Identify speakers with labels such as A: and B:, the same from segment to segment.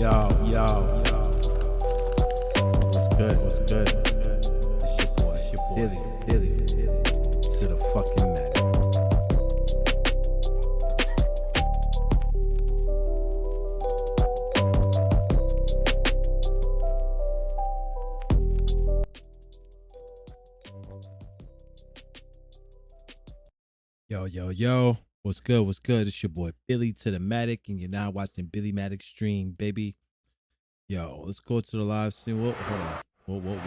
A: What's good? What's good? It's your boy, Billy, to the fucking matter. Yo. What's good? What's good? It's your boy Billy to the Matic, and you're now watching Billy Matic stream, baby. Yo, let's go to the live stream. Whoa, hold on.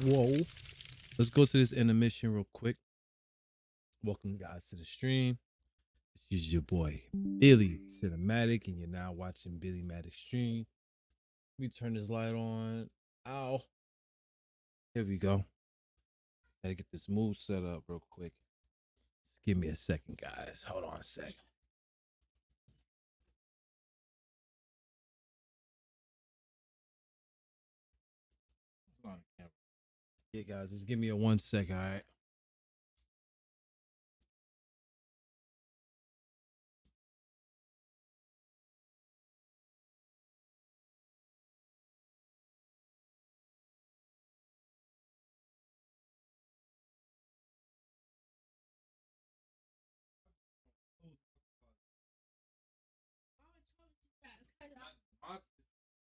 A: Whoa. Let's go to this intermission real quick. Welcome, guys, to the stream. This is your boy Billy to the Matic, and you're now watching Billy Matic stream. Let me turn this light on. Ow. Here we go. Gotta get this move set up real quick. Just give me a second, guys. Hold on a second. Yeah, guys, just give me a 1 second, all right?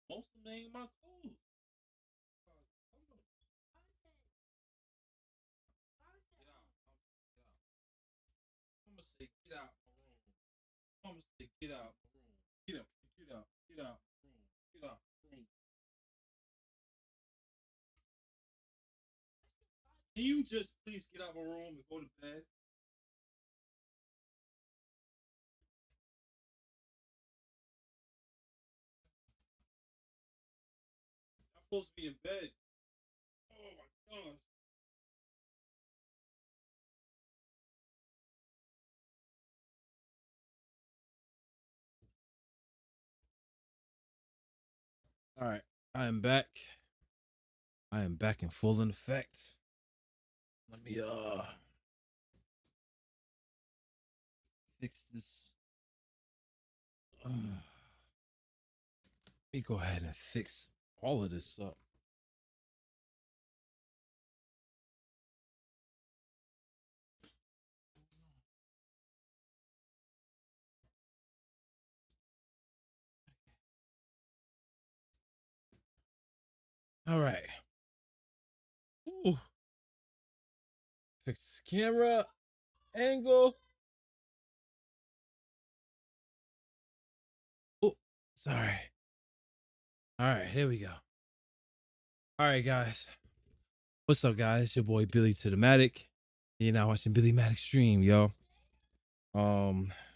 A: Most of them ain't my clothes. I'm gonna say get out my room. I'm gonna say get out my room. Get out room. Get out room. Can you just please get out my room and go to bed? I'm supposed to be in bed. Oh my gosh. All right, I am back. I am back in full in effect. Let me fix this. Let me go ahead and fix all of this up. All right. Ooh. Fix this camera angle. Oh, sorry. All right, here we go. All right, guys. What's up, guys? It's your boy Billy to the Matic. You're now watching Billy Matic stream, yo.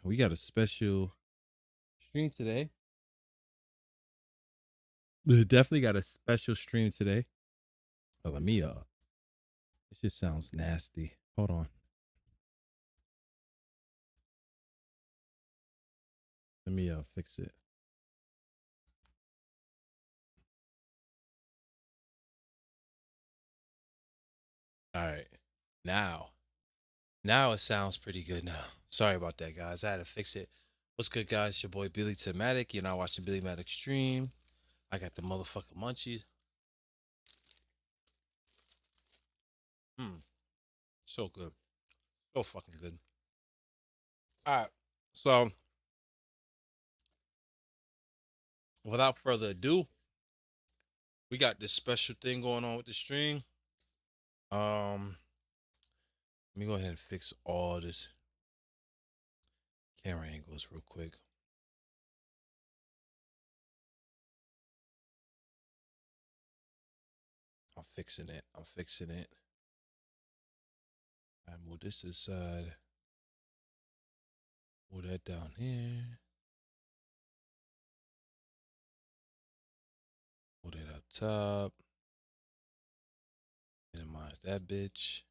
A: We got a special stream today. We definitely got a special stream today. Oh, let me this just sounds nasty. Hold on. Let me fix it. All right. Now it sounds pretty good now. Sorry about that, guys. I had to fix it. What's good, guys? It's your boy Billy to Matic. You're now watching Billy Matic stream. I got the motherfucking munchies. So good. So fucking good. All right. So, without further ado, we got this special thing going on with the stream. Let me go ahead and fix all this camera angles real quick. I'm fixing it. I move this to the side. Move that down here. Move that up top. Minimize that bitch.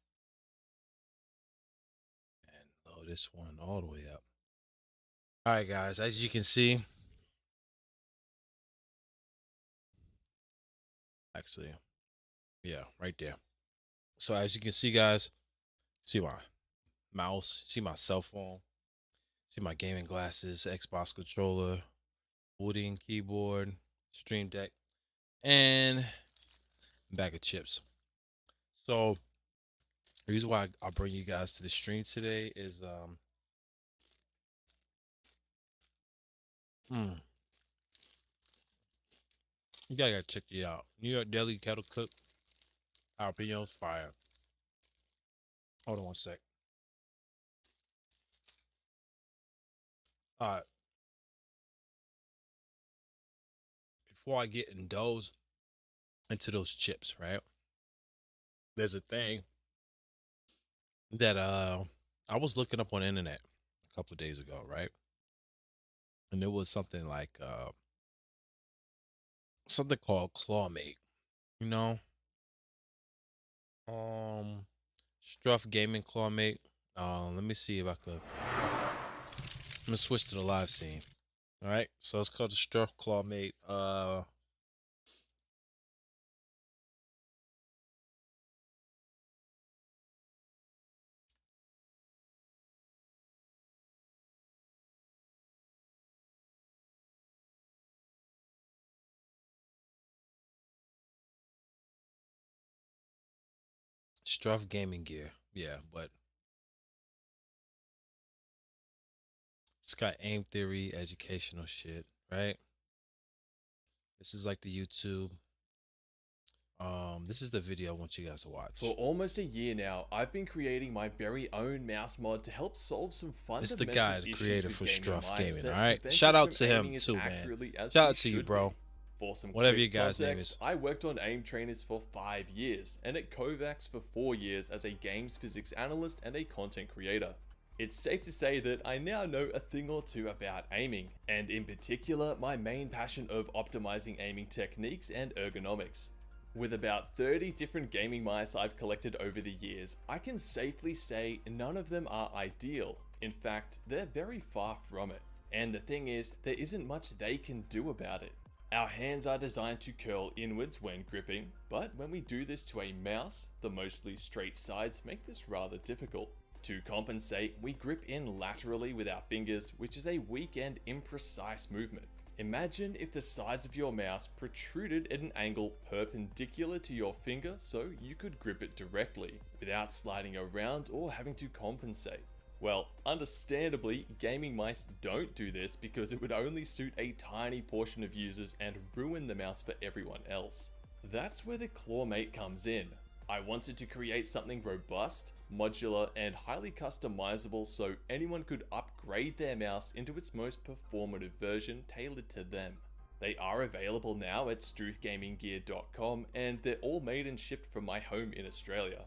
A: And load this one all the way up. All right, guys, as you can see, actually, yeah, right there. So as you can see, guys, see my mouse, see my cell phone, see my gaming glasses, Xbox controller, wooden keyboard, Stream Deck, and a bag of chips. So the reason why I bring you guys to the stream today is mm, you gotta check it out. New York Deli Kettle Cook jalapenos fire. Hold on one sec. All right, before I get indulged into those chips, right? There's a thing that I was looking up on the internet a couple of days ago, right? And there was something like something called Clawmate, you know? Um StruthGaming Clawmate. Let me see if I could. I'm gonna switch to the live scene. All right, so it's called the Struff Clawmate. Struff Gaming Gear. Yeah, but it's got aim theory, educational shit, right? This is like the YouTube. This is the video I want you guys to watch.
B: For almost a year now, I've been creating my very own mouse mod to help solve some
A: It's
B: fundamental
A: the guy, the
B: issues
A: creator
B: with
A: for
B: gaming
A: Struff
B: mice
A: Gaming.
B: that
A: All right,
B: prevent
A: shout
B: us
A: out
B: from
A: to him
B: aiming as
A: too, man.
B: accurately as
A: Shout
B: we
A: out to you,
B: should
A: bro.
B: be. For some
A: Whatever
B: quick
A: your guy's name
B: context,
A: is.
B: I worked on aim trainers for 5 years, and at Kovacs for 4 years as a games physics analyst and a content creator. It's safe to say that I now know a thing or two about aiming, and in particular my main passion of optimizing aiming techniques and ergonomics. With about 30 different gaming mice I've collected over the years, I can safely say none of them are ideal. In fact, they're very far from it. And the thing is, there isn't much they can do about it. Our hands are designed to curl inwards when gripping, but when we do this to a mouse, the mostly straight sides make this rather difficult. To compensate, we grip in laterally with our fingers, which is a weak and imprecise movement. Imagine if the sides of your mouse protruded at an angle perpendicular to your finger so you could grip it directly, without sliding around or having to compensate. Well, understandably, gaming mice don't do this because it would only suit a tiny portion of users and ruin the mouse for everyone else. That's where the Clawmate comes in. I wanted to create something robust, modular, and highly customizable so anyone could upgrade their mouse into its most performative version tailored to them. They are available now at StruthGamingGear.com, and they're all made and shipped from my home in Australia.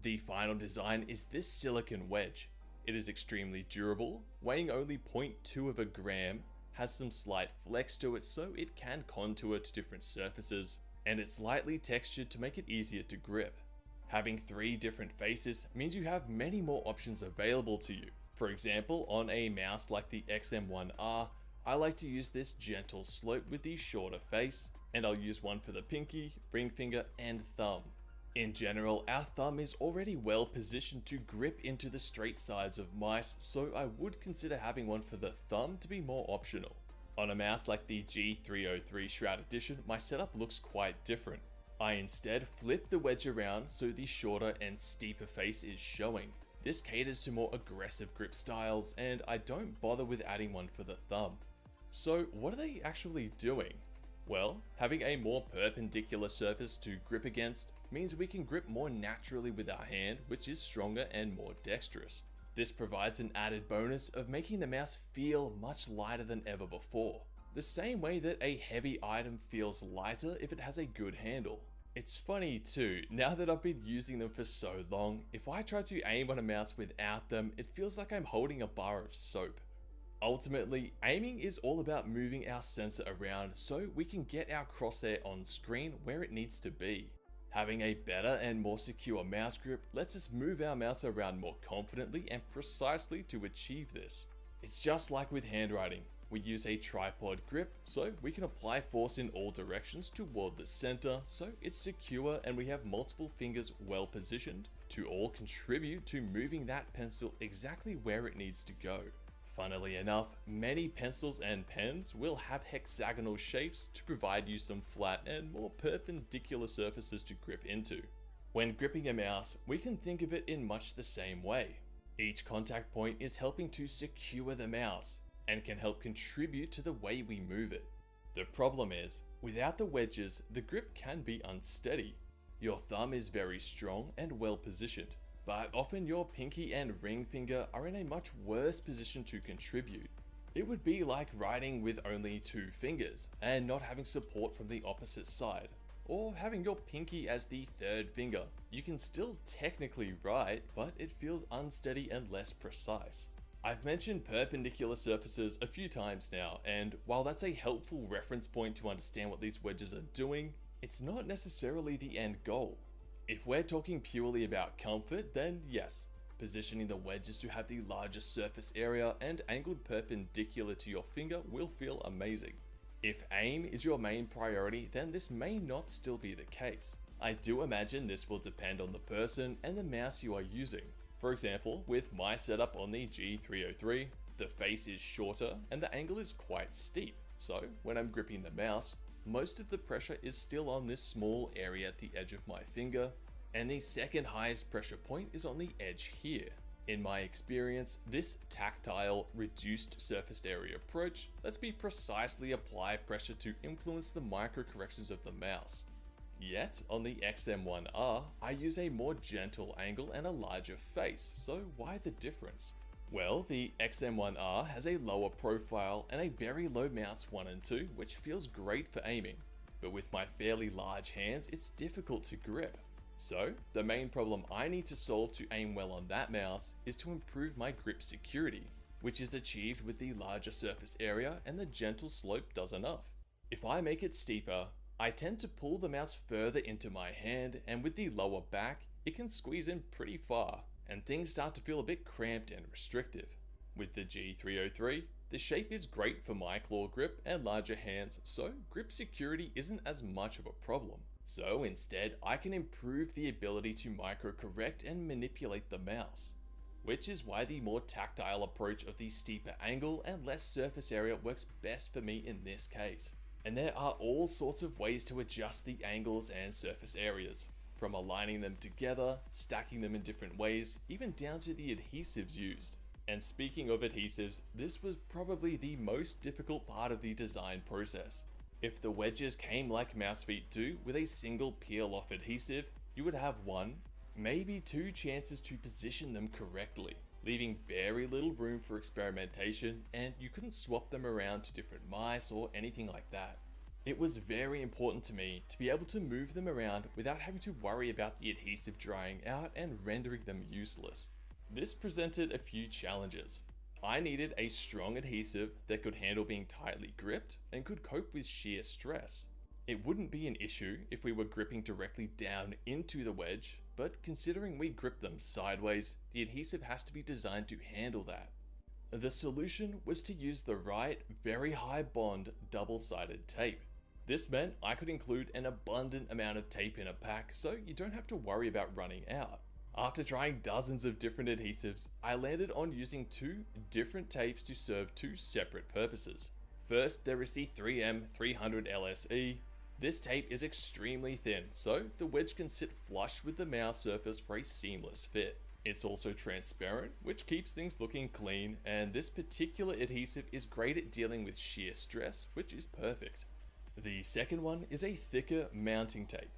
B: The final design is this silicon wedge. It is extremely durable, weighing only 0.2 of a gram, has some slight flex to it so it can contour to different surfaces, and it's lightly textured to make it easier to grip. Having 3 different faces means you have many more options available to you. For example, on a mouse like the XM1R, I like to use this gentle slope with the shorter face, and I'll use one for the pinky, ring finger, and thumb. In general, our thumb is already well positioned to grip into the straight sides of mice, so I would consider having one for the thumb to be more optional. On a mouse like the G303 Shroud Edition, my setup looks quite different. I instead flip the wedge around so the shorter and steeper face is showing. This caters to more aggressive grip styles, and I don't bother with adding one for the thumb. So what are they actually doing? Well, having a more perpendicular surface to grip against means we can grip more naturally with our hand, which is stronger and more dexterous. This provides an added bonus of making the mouse feel much lighter than ever before, the same way that a heavy item feels lighter if it has a good handle. It's funny too, now that I've been using them for so long, if I try to aim on a mouse without them, it feels like I'm holding a bar of soap. Ultimately, aiming is all about moving our sensor around so we can get our crosshair on screen where it needs to be. Having a better and more secure mouse grip lets us move our mouse around more confidently and precisely to achieve this. It's just like with handwriting. We use a tripod grip so we can apply force in all directions toward the center so it's secure and we have multiple fingers well positioned to all contribute to moving that pencil exactly where it needs to go. Funnily enough, many pencils and pens will have hexagonal shapes to provide you some flat and more perpendicular surfaces to grip into. When gripping a mouse, we can think of it in much the same way. Each contact point is helping to secure the mouse and can help contribute to the way we move it. The problem is, without the wedges, the grip can be unsteady. Your thumb is very strong and well positioned, but often your pinky and ring finger are in a much worse position to contribute. It would be like writing with only 2 fingers and not having support from the opposite side, or having your pinky as the 3rd finger. You can still technically write, but it feels unsteady and less precise. I've mentioned perpendicular surfaces a few times now, and while that's a helpful reference point to understand what these wedges are doing, it's not necessarily the end goal. If we're talking purely about comfort, then yes, positioning the wedges to have the largest surface area and angled perpendicular to your finger will feel amazing. If aim is your main priority, then this may not still be the case. I do imagine this will depend on the person and the mouse you are using. For example, with my setup on the G303, the face is shorter and the angle is quite steep, so when I'm gripping the mouse, most of the pressure is still on this small area at the edge of my finger, and the second highest pressure point is on the edge here. In my experience, this tactile, reduced surface area approach lets me precisely apply pressure to influence the micro corrections of the mouse. Yet, on the XM1R, I use a more gentle angle and a larger face, so why the difference? Well, the XM1R has a lower profile and a very low mouse 1 and 2, which feels great for aiming, but with my fairly large hands, it's difficult to grip. So, the main problem I need to solve to aim well on that mouse is to improve my grip security, which is achieved with the larger surface area, and the gentle slope does enough. If I make it steeper, I tend to pull the mouse further into my hand, and with the lower back, it can squeeze in pretty far, and things start to feel a bit cramped and restrictive. With the G303, the shape is great for my claw grip and larger hands, so grip security isn't as much of a problem. So instead, I can improve the ability to micro correct and manipulate the mouse, which is why the more tactile approach of the steeper angle and less surface area works best for me in this case. And there are all sorts of ways to adjust the angles and surface areas, from aligning them together, stacking them in different ways, even down to the adhesives used. And speaking of adhesives, this was probably the most difficult part of the design process. If the wedges came like mouse feet do, with a single peel off adhesive, you would have 1, maybe 2 chances to position them correctly, leaving very little room for experimentation, and you couldn't swap them around to different mice or anything like that. It was very important to me to be able to move them around without having to worry about the adhesive drying out and rendering them useless. This presented a few challenges. I needed a strong adhesive that could handle being tightly gripped and could cope with shear stress. It wouldn't be an issue if we were gripping directly down into the wedge, but considering we grip them sideways, the adhesive has to be designed to handle that. The solution was to use the right, very high bond double-sided tape. This meant I could include an abundant amount of tape in a pack, so you don't have to worry about running out. After trying dozens of different adhesives, I landed on using 2 different tapes to serve 2 separate purposes. First, there is the 3M 300 LSE. This tape is extremely thin, so the wedge can sit flush with the mouse surface for a seamless fit. It's also transparent, which keeps things looking clean, and this particular adhesive is great at dealing with shear stress, which is perfect. The second one is a thicker mounting tape.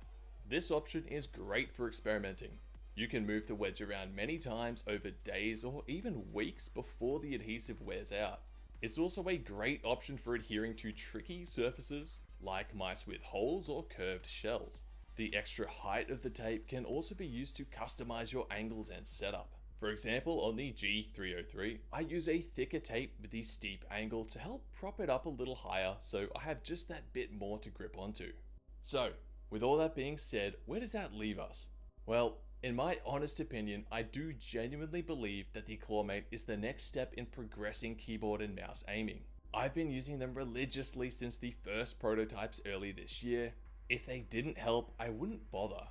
B: This option is great for experimenting. You can move the wedge around many times over days or even weeks before the adhesive wears out. It's also a great option for adhering to tricky surfaces like mice with holes or curved shells. The extra height of the tape can also be used to customize your angles and setup. For example, on the G303, I use a thicker tape with the steep angle to help prop it up a little higher, so I have just that bit more to grip onto. So, with all that being said, where does that leave us? Well, in my honest opinion, I do genuinely believe that the Clawmate is the next step in progressing keyboard and mouse aiming. I've been using them religiously since the first prototypes early this year. If they didn't help, I wouldn't bother.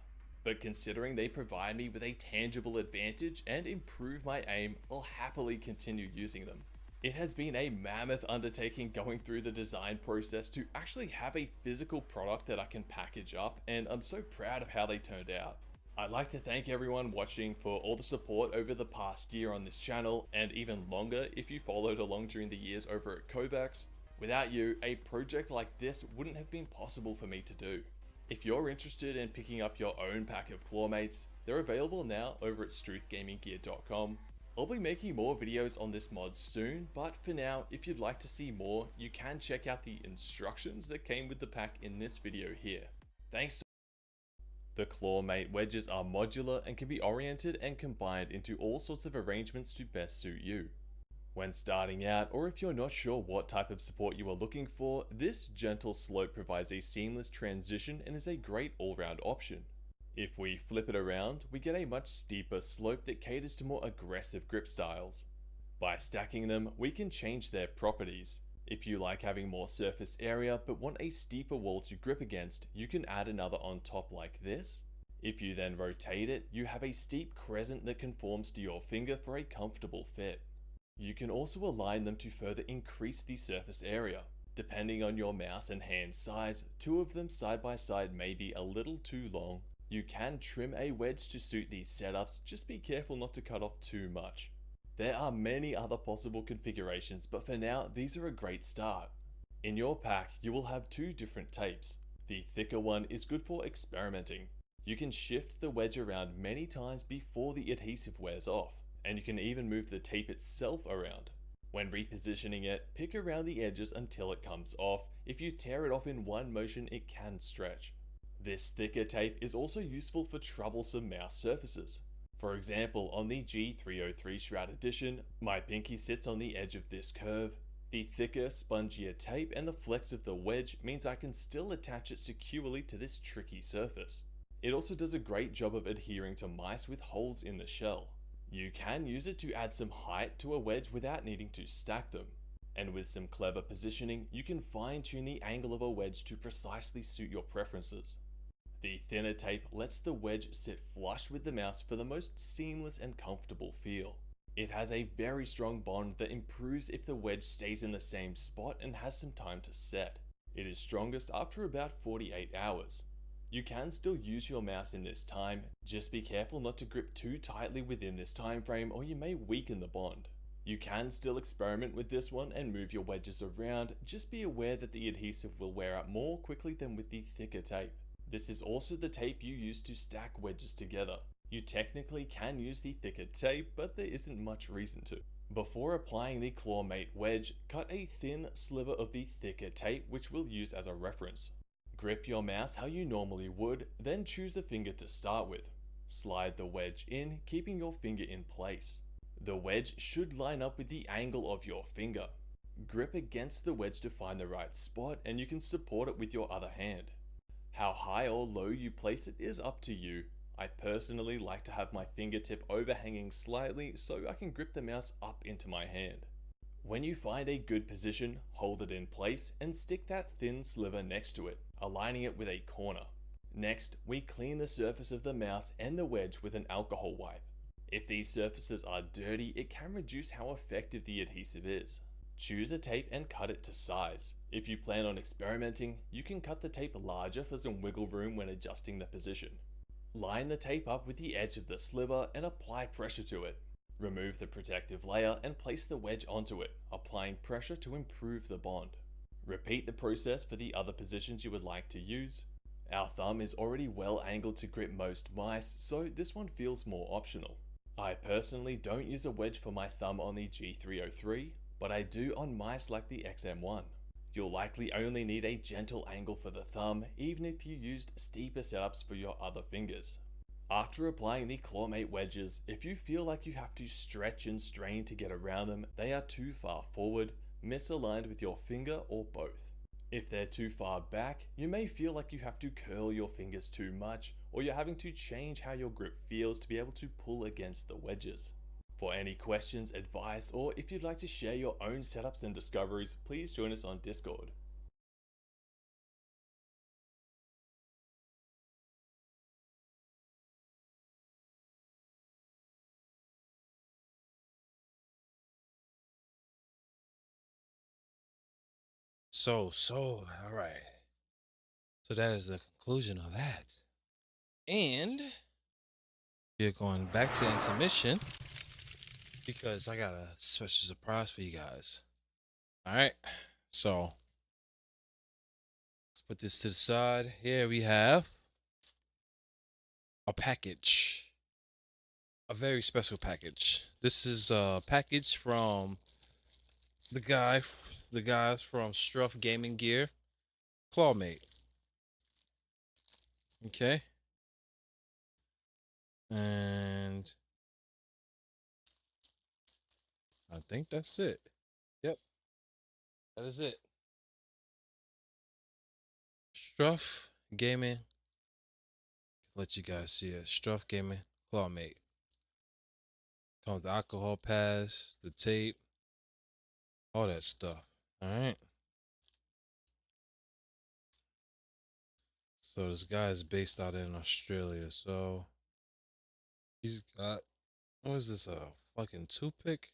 B: But considering they provide me with a tangible advantage and improve my aim, I'll happily continue using them. It has been a mammoth undertaking going through the design process to actually have a physical product that I can package up, and I'm so proud of how they turned out. I'd like to thank everyone watching for all the support over the past year on this channel, and even longer if you followed along during the years over at Kovacs. Without you, a project like this wouldn't have been possible for me to do. If you're interested in picking up your own pack of Clawmates, they're available now over at StruthGamingGear.com. I'll be making more videos on this mod soon, but for now, if you'd like to see more, you can check out the instructions that came with the pack in this video here. Thanks. The Clawmate wedges are modular and can be oriented and combined into all sorts of arrangements to best suit you. When starting out, or if you're not sure what type of support you are looking for, this gentle slope provides a seamless transition and is a great all-round option. If we flip it around, we get a much steeper slope that caters to more aggressive grip styles. By stacking them, we can change their properties. If you like having more surface area but want a steeper wall to grip against, you can add another on top like this. If you then rotate it, you have a steep crescent that conforms to your finger for a comfortable fit. You can also align them to further increase the surface area. Depending on your mouse and hand size, two of them side by side may be a little too long. You can trim a wedge to suit these setups, just be careful not to cut off too much. There are many other possible configurations, but for now, these are a great start. In your pack, you will have two different tapes. The thicker one is good for experimenting. You can shift the wedge around many times before the adhesive wears off, and you can even move the tape itself around. When repositioning it, pick around the edges until it comes off. If you tear it off in one motion, it can stretch. This thicker tape is also useful for troublesome mouse surfaces. For example, on the G303 Shroud Edition, my pinky sits on the edge of this curve. The thicker, spongier tape and the flex of the wedge means I can still attach it securely to this tricky surface. It also does a great job of adhering to mice with holes in the shell. You can use it to add some height to a wedge without needing to stack them. And with some clever positioning, you can fine-tune the angle of a wedge to precisely suit your preferences. The thinner tape lets the wedge sit flush with the mouse for the most seamless and comfortable feel. It has a very strong bond that improves if the wedge stays in the same spot and has some time to set. It is strongest after about 48 hours. You can still use your mouse in this time, just be careful not to grip too tightly within this time frame or you may weaken the bond. You can still experiment with this one and move your wedges around, just be aware that the adhesive will wear out more quickly than with the thicker tape. This is also the tape you use to stack wedges together. You technically can use the thicker tape, but there isn't much reason to. Before applying the Clawmate wedge, cut a thin sliver of the thicker tape which we'll use as a reference. Grip your mouse how you normally would, then choose a finger to start with. Slide the wedge in, keeping your finger in place. The wedge should line up with the angle of your finger. Grip against the wedge to find the right spot and you can support it with your other hand. How high or low you place it is up to you. I personally like to have my fingertip overhanging slightly so I can grip the mouse up into my hand. When you find a good position, hold it in place and stick that thin sliver next to it, aligning it with a corner. Next, we clean the surface of the mouse and the wedge with an alcohol wipe. If these surfaces are dirty, it can reduce how effective the adhesive is. Choose a tape and cut it to size. If you plan on experimenting, you can cut the tape larger for some wiggle room when adjusting the position. Line the tape up with the edge of the sliver and apply pressure to it. Remove the protective layer and place the wedge onto it, applying pressure to improve the bond. Repeat the process for the other positions you would like to use. Our thumb is already well angled to grip most mice, so this one feels more optional. I personally don't use a wedge for my thumb on the G303, but I do on mice like the XM1. You'll likely only need a gentle angle for the thumb, even if you used steeper setups for your other fingers. After applying the Clawmate wedges, if you feel like you have to stretch and strain to get around them, they are too far forward, misaligned with your finger, or both. If they're too far back, you may feel like you have to curl your fingers too much, or you're having to change how your grip feels to be able to pull against the wedges. For any questions, advice, or if you'd like to share your own setups and discoveries, please join us on Discord.
A: All right. So that is the conclusion of that. And we're going back to intermission because I got a special surprise for you guys. All right. So let's put this to the side. Here we have a package, a very special package. This is a package from the guys from StruthGaming Gear, Clawmate. Okay. And I think that's it. Yep, that is it. Struff Gaming. Let you guys see it. Struff Gaming Clawmate. Comes with the alcohol pass, the tape, all that stuff. All right. So this guy is based out in Australia. So he's got, what is this? A fucking toothpick?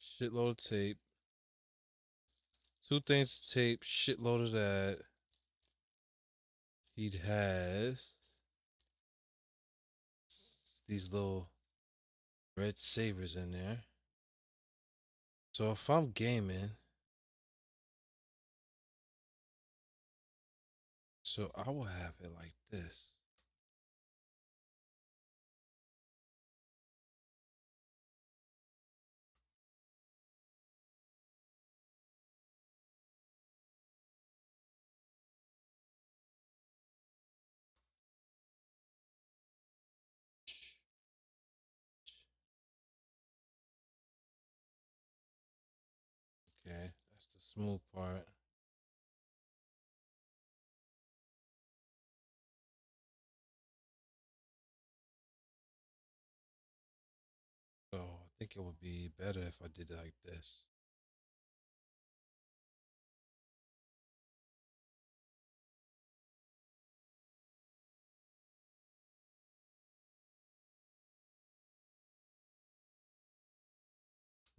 A: Shitload of tape. Two things of tape. Shitload of that. He has these little red sabers in there. So if I'm gaming, so I will have it like this. Okay, that's the smooth part. So I think it would be better if I did it like this.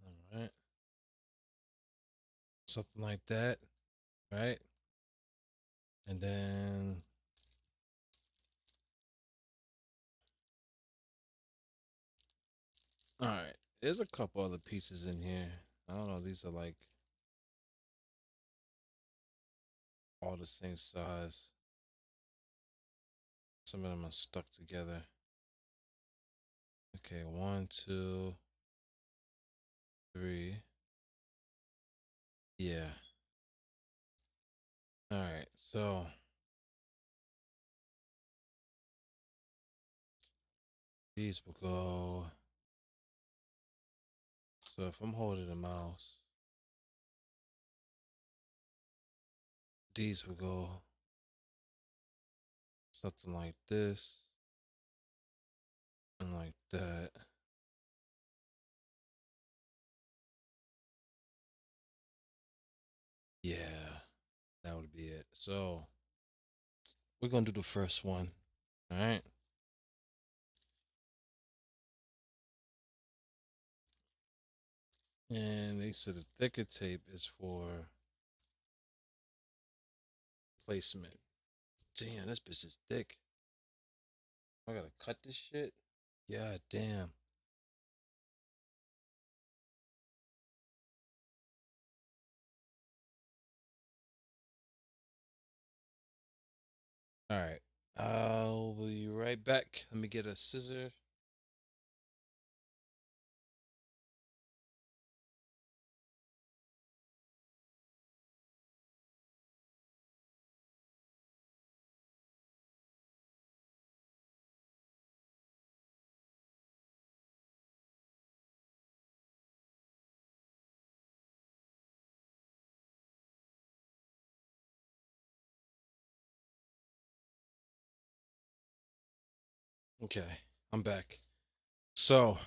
A: All right. Something like that, right? And then all right. There's a couple other pieces in here. I don't know, these are like all the same size. Some of them are stuck together. Okay, 1, 2, 3. Yeah. All right. So these will go. So if I'm holding the mouse, these will go something like this and like that. Yeah, that would be it. So we're gonna do the first one. All right. And they said the thicker tape is for placement. Damn, this bitch is thick. I gotta cut this shit. Yeah, damn. All right. I'll be right back. Let me get a scissor. Okay, I'm back. So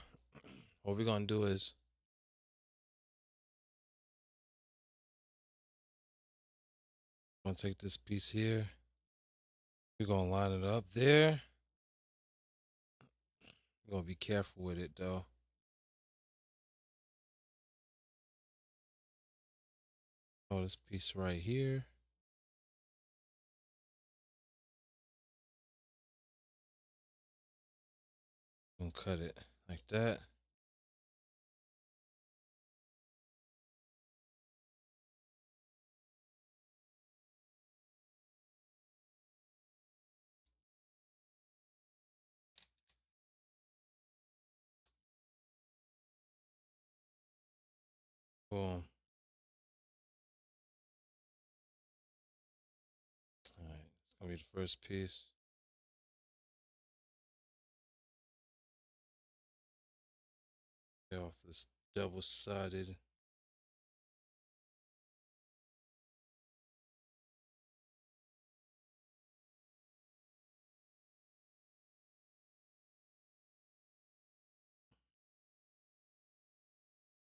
A: what we're gonna do is I'm gonna take this piece here. We're gonna line it up there. We're gonna be careful with it though. Oh, this piece right here. Gonna cut it like that. Boom. All right, it's gonna be the first piece. Get off this double-sided.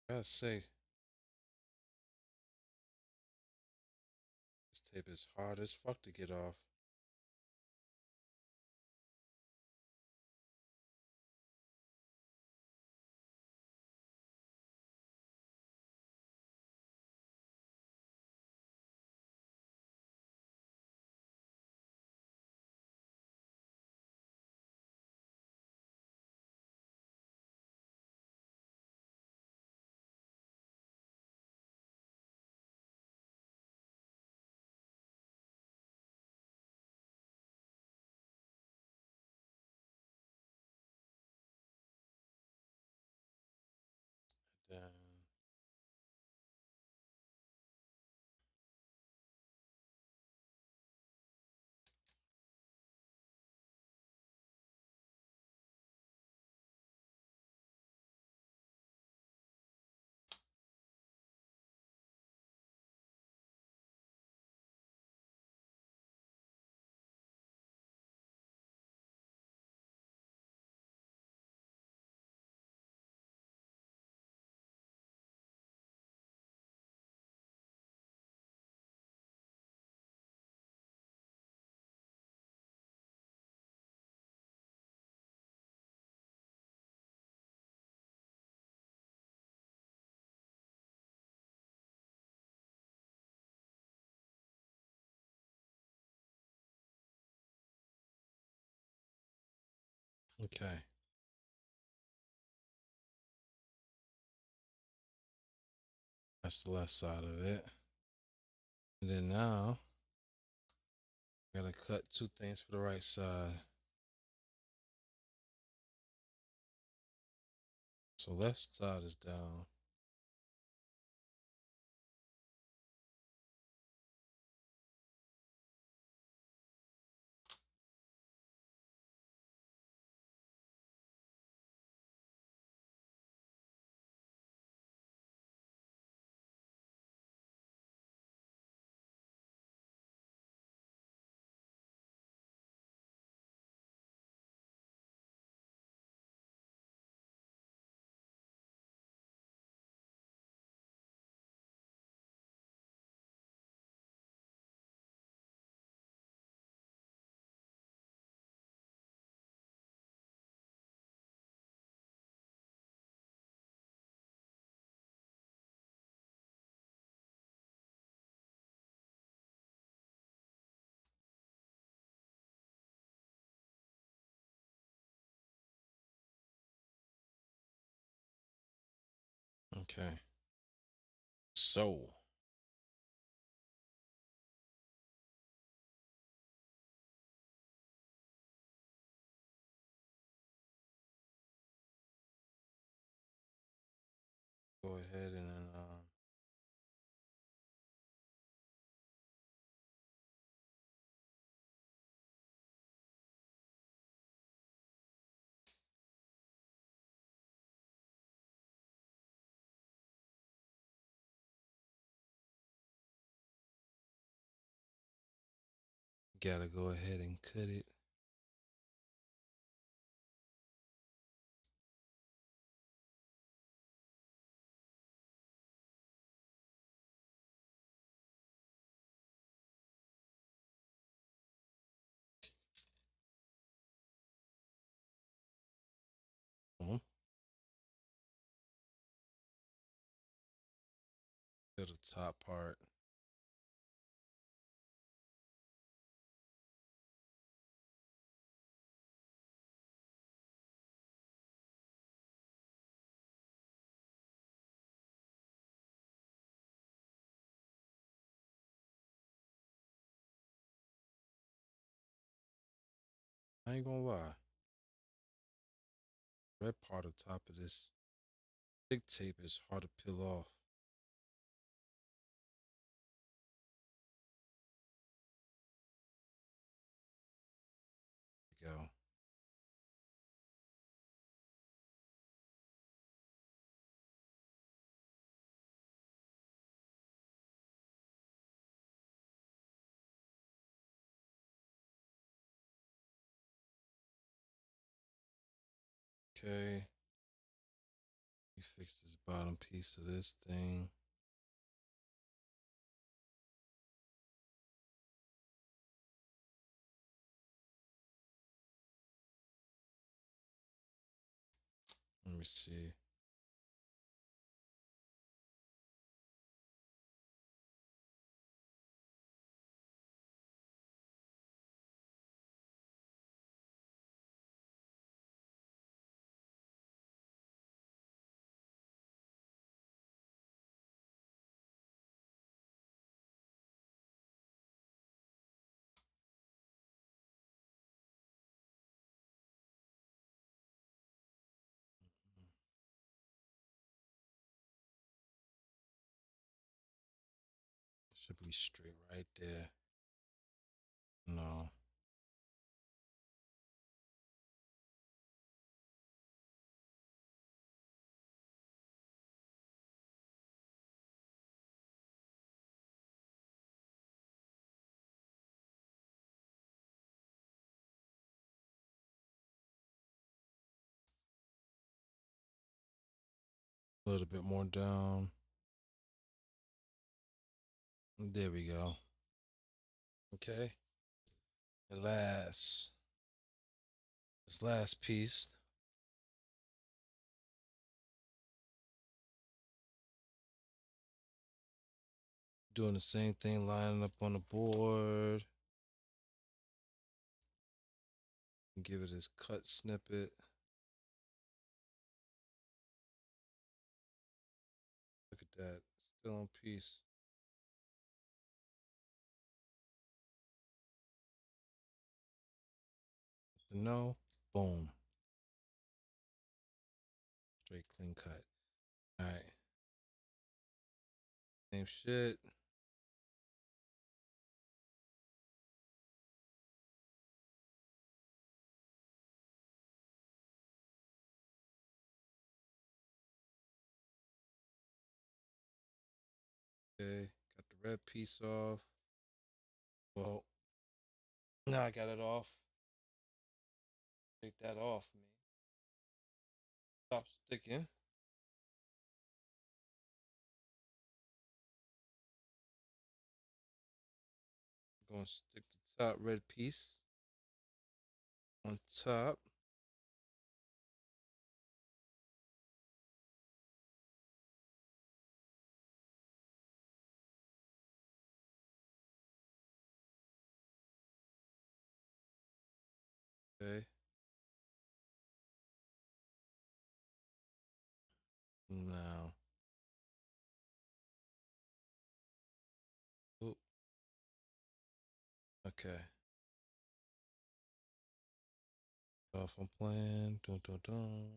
A: I gotta say, this tape is hard as fuck to get off. Down. Okay. That's the left side of it. And then now, I gotta cut two things for the right side. So left side is down. Okay. So go ahead and then gotta go ahead and cut it. Mhm. To the top part. I ain't gonna lie. Red part on top of this thick tape is hard to peel off. There we go. Okay. We fix this bottom piece of this thing. Let me see. Should be straight right there. No. A little bit more down. There we go. Okay. And this last piece. Doing the same thing, lining up on the board. Give it this cut snippet. Look at that. Still on piece. No. Boom. Straight clean cut. Alright. Same shit. Okay. Got the red piece off. Well, now I got it off. Take that off, man. Stop sticking. I'm gonna stick the top red piece on top. Okay. Now. Oop. Okay. Off on plan. Dun, dun, dun.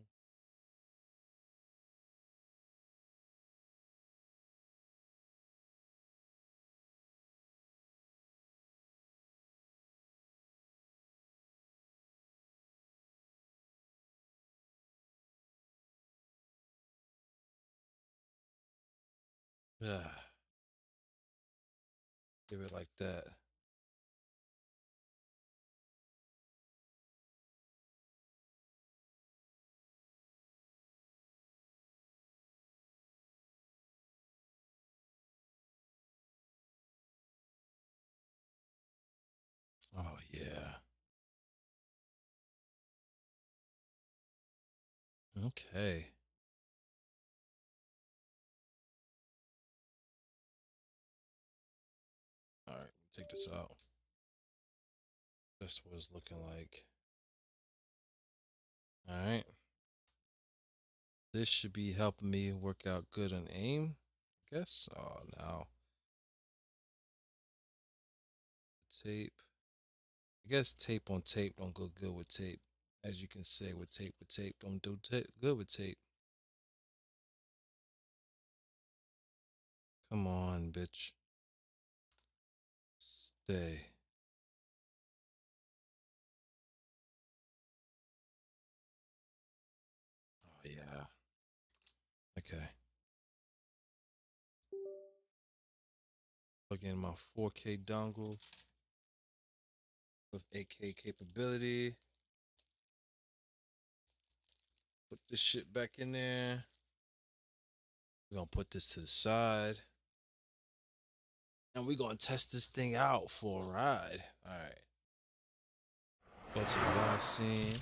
A: Yeah. Give it like that. Oh yeah. Okay. All right. Take this out. That's what it's looking like. All right. This should be helping me work out good on aim, I guess. Oh, now. Tape. guess tape on tape don't go good with tape. As you can say, with tape don't do good with tape. Come on, bitch. Stay. Oh, yeah. Okay. Plug in my 4K dongle with 8K capability. Put this shit back in there. We're gonna put this to the side. And we're gonna test this thing out for a ride. Alright. Go to the last scene.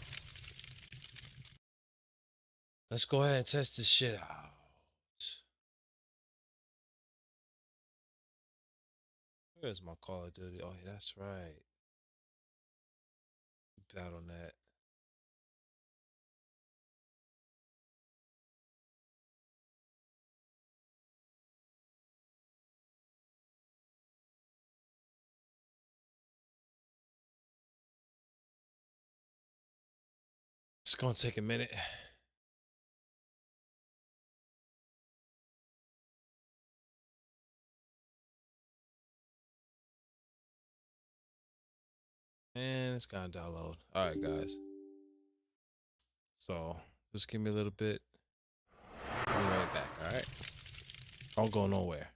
A: Let's go ahead and test this shit out. Where's my Call of Duty? Oh, yeah, that's right. Bad on that. It's gonna take a minute. And it's gonna download. Alright, guys. So just give me a little bit. I'll be right back, alright? Don't go nowhere.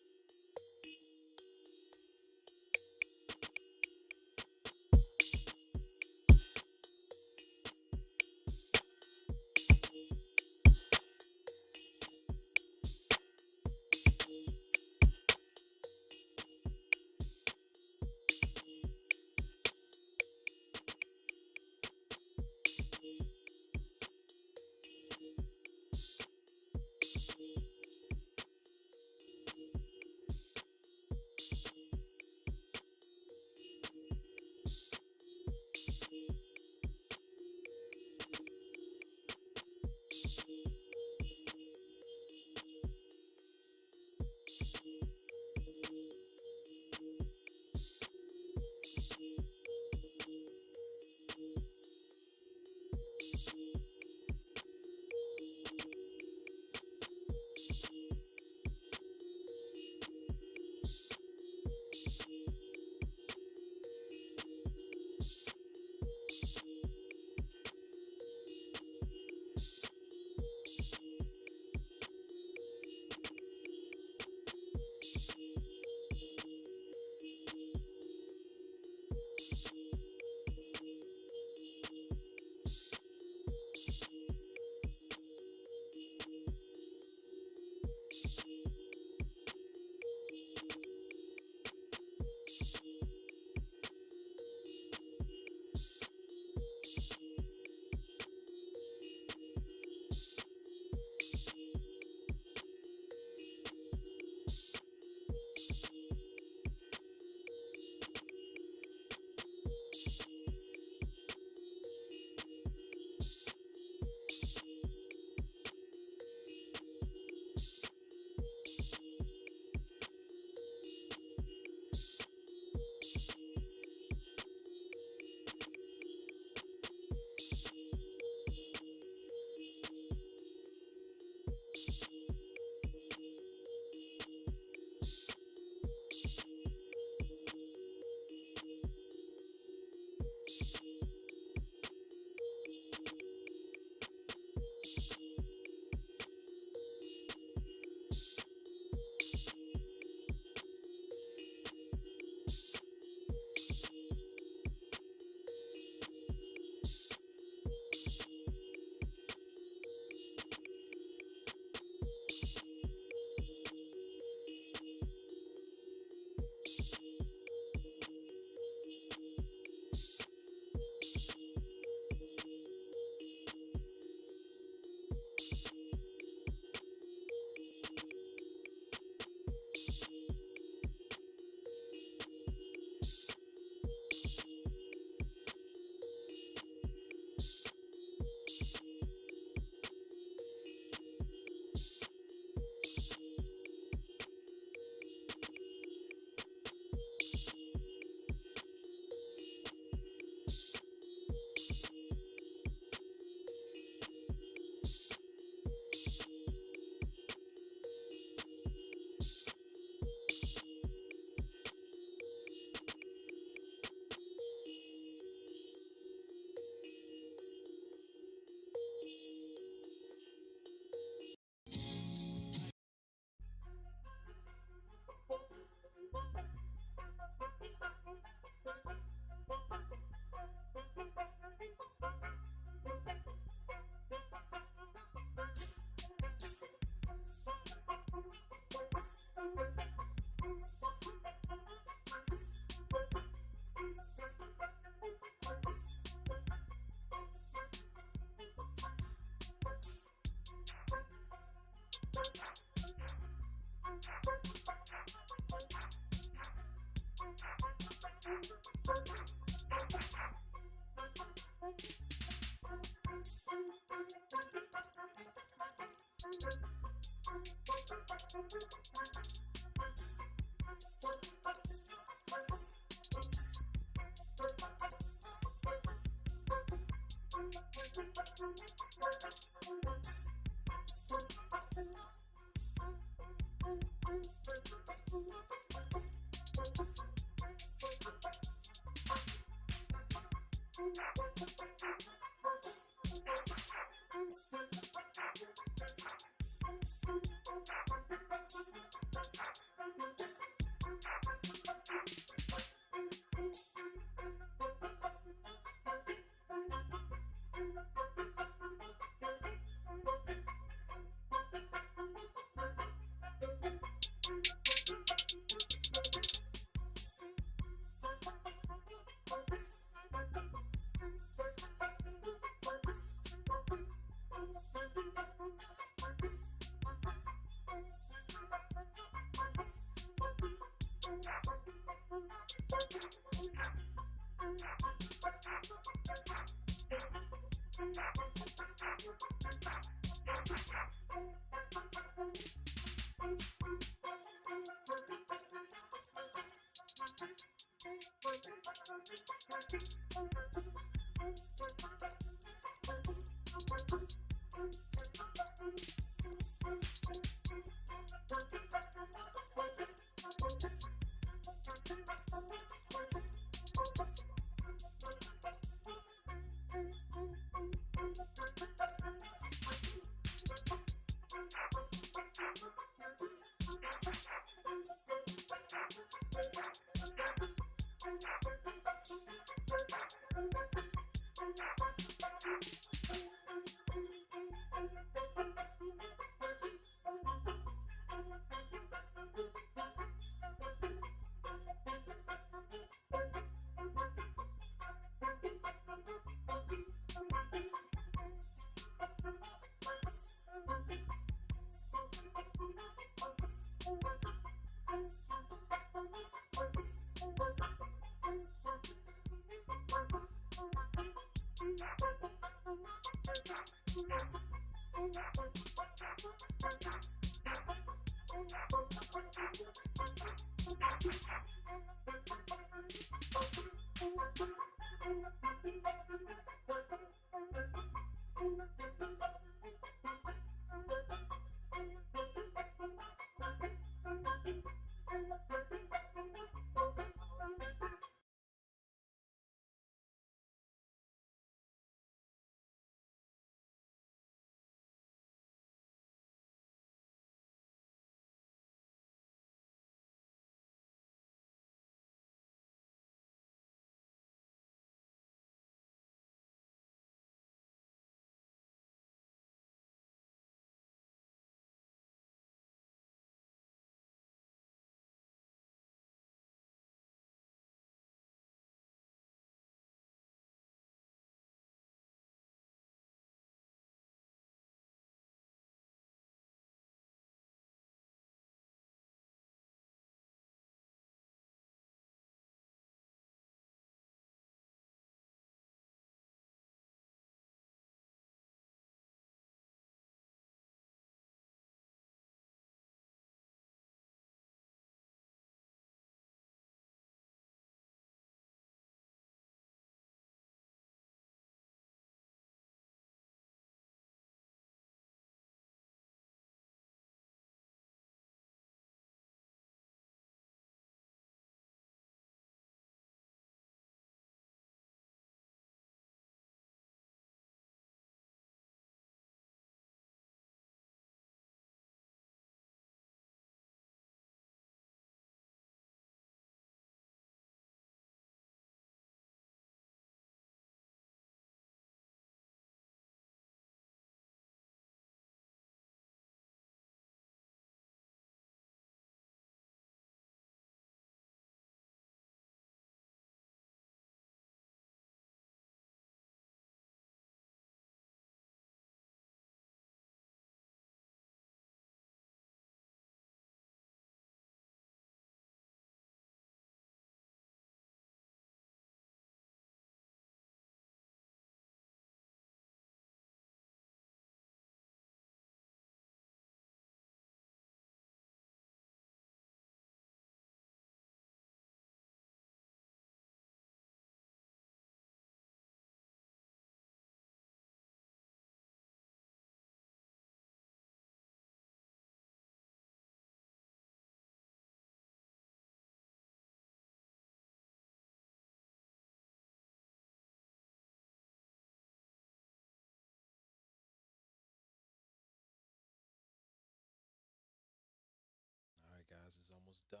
A: guys, it's almost done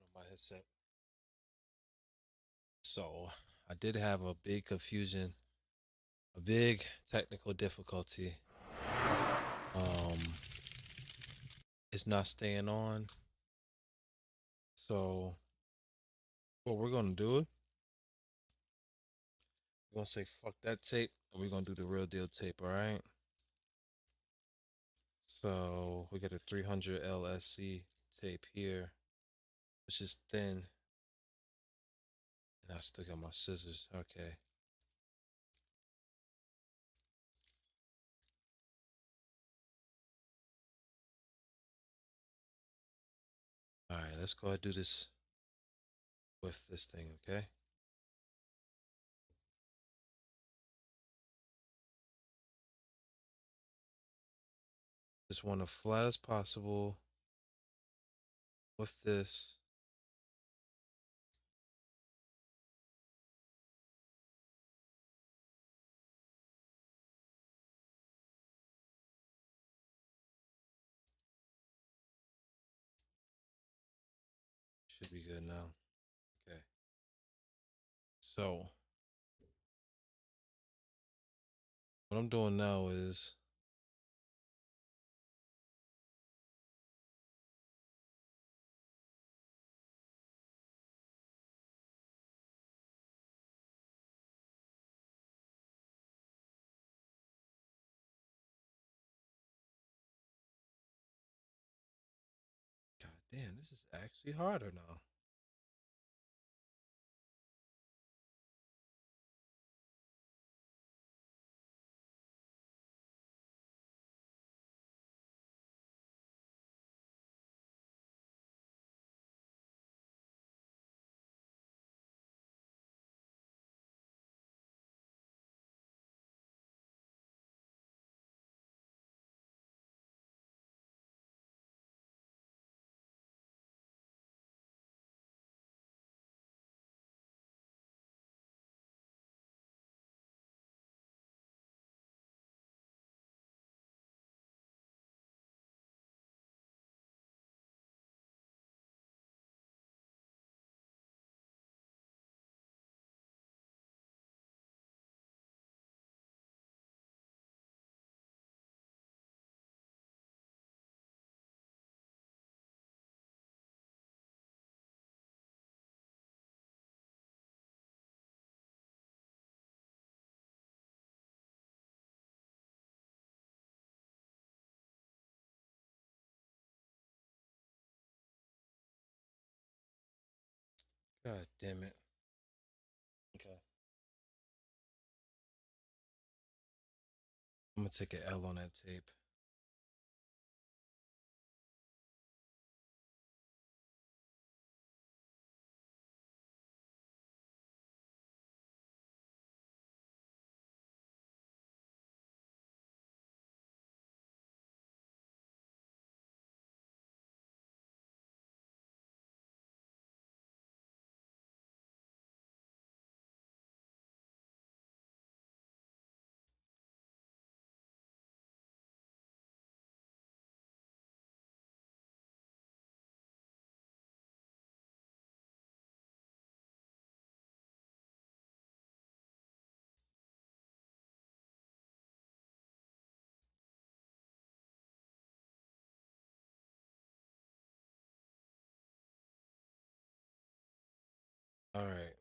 A: on my headset. So I did have a big confusion, a big technical difficulty. Um, it's not staying on. So what we're gonna do, we're gonna say fuck that tape, and we're gonna do the real deal tape. All right. So we got a 300 LSC tape here, which is thin, and I still got my scissors. Okay. All right, let's go ahead and do this with this thing, okay? Just want as flat as possible with this. Should be good now. Okay. So what I'm doing now is God damn, this is actually harder now. God damn it. Okay. I'm gonna take an L on that tape. All right.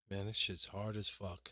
A: Man, this shit's hard as fuck.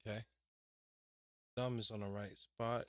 A: Okay. Thumb is on the right spot.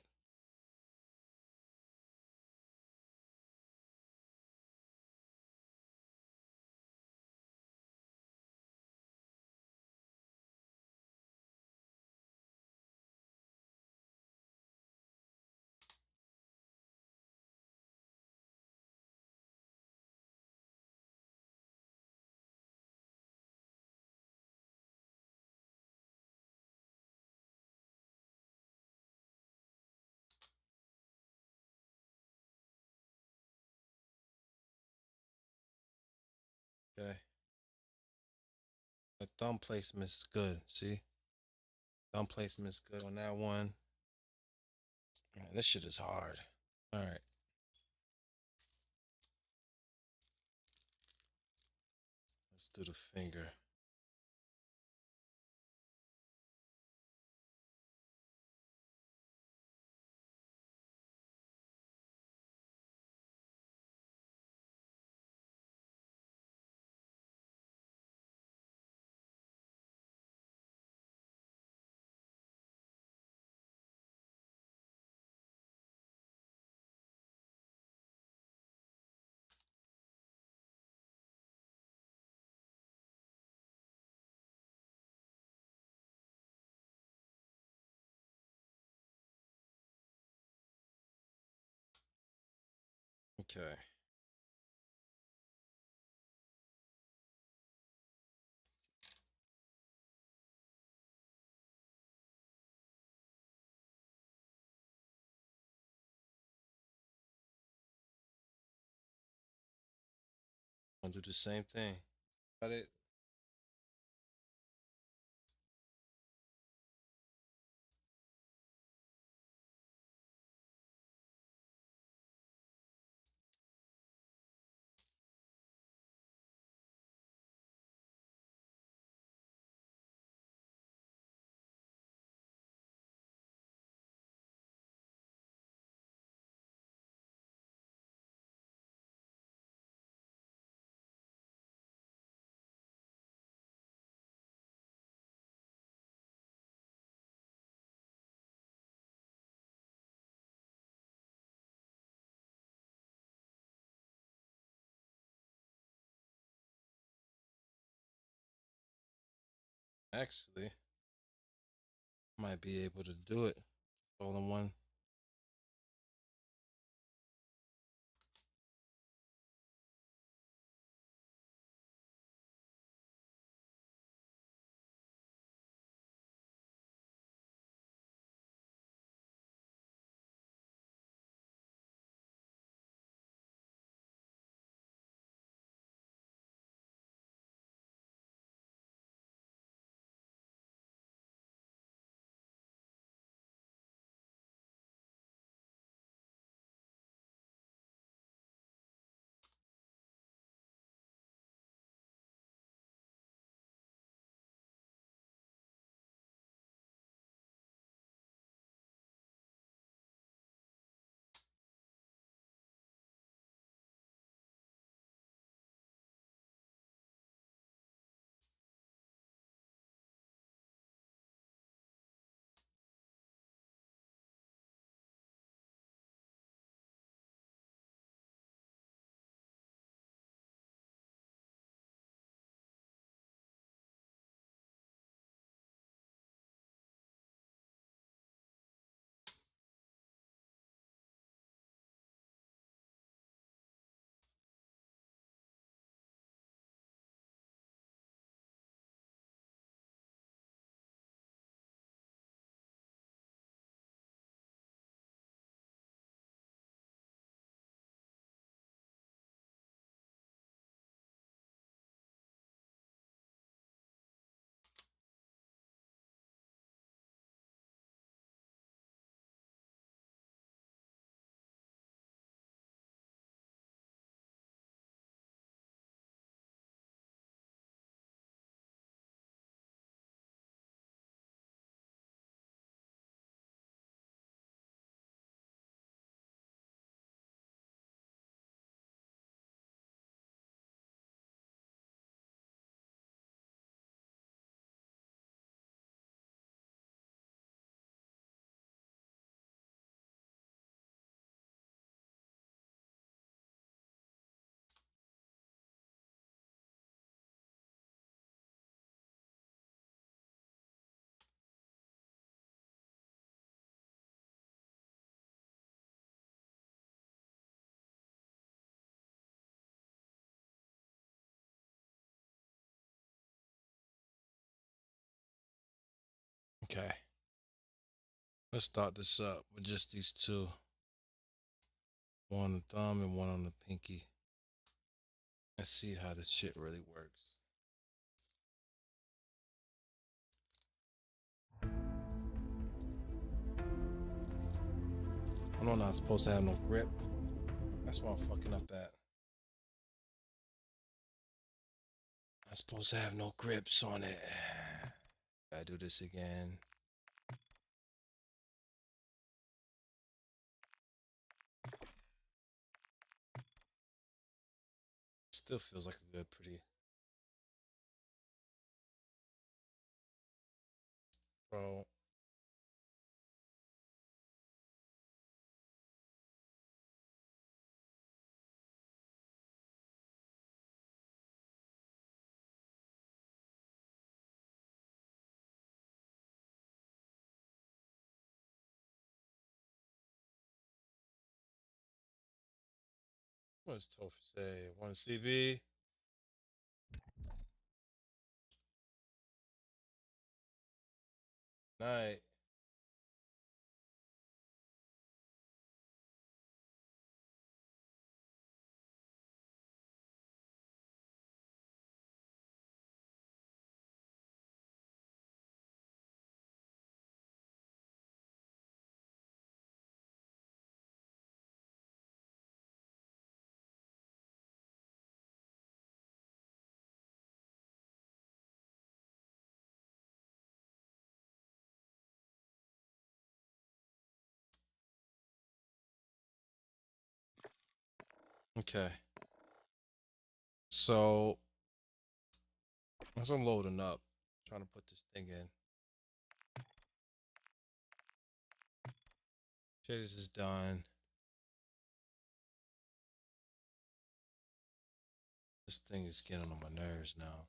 A: Okay. The thumb placement is good. See? Thumb placement is good on that one. Man, this shit is hard. All right. Let's do the finger. Okay. I'll do the same thing. Got it. Actually, might be able to do it all in one. Okay. Let's start this up with just these two. One on the thumb and one on the pinky. Let's see how this shit really works. I know I'm not supposed to have no grip. That's what I'm fucking up at. Not supposed to have no grips on it. Gotta do this again. Still feels like a good, pretty. Bro. What does Topher say? Want a CB? Night. Okay. So, as I'm loading up, trying to put this thing in. Okay, this is done. This thing is getting on my nerves now.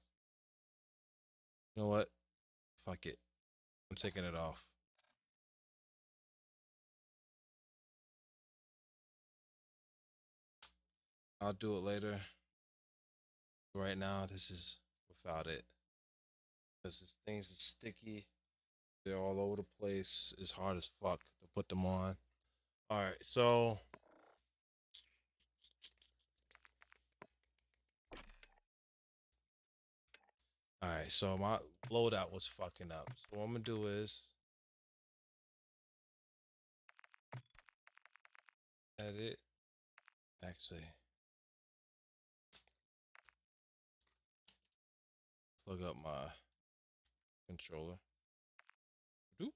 A: You know what? Fuck it. I'm taking it off. I'll do it later. Right now, this is without it. Because this thing's sticky. They're all over the place. It's hard as fuck to put them on. Alright, so alright, so my loadout was fucking up. So what I'm gonna do is edit. Actually, plug up my controller. Doop.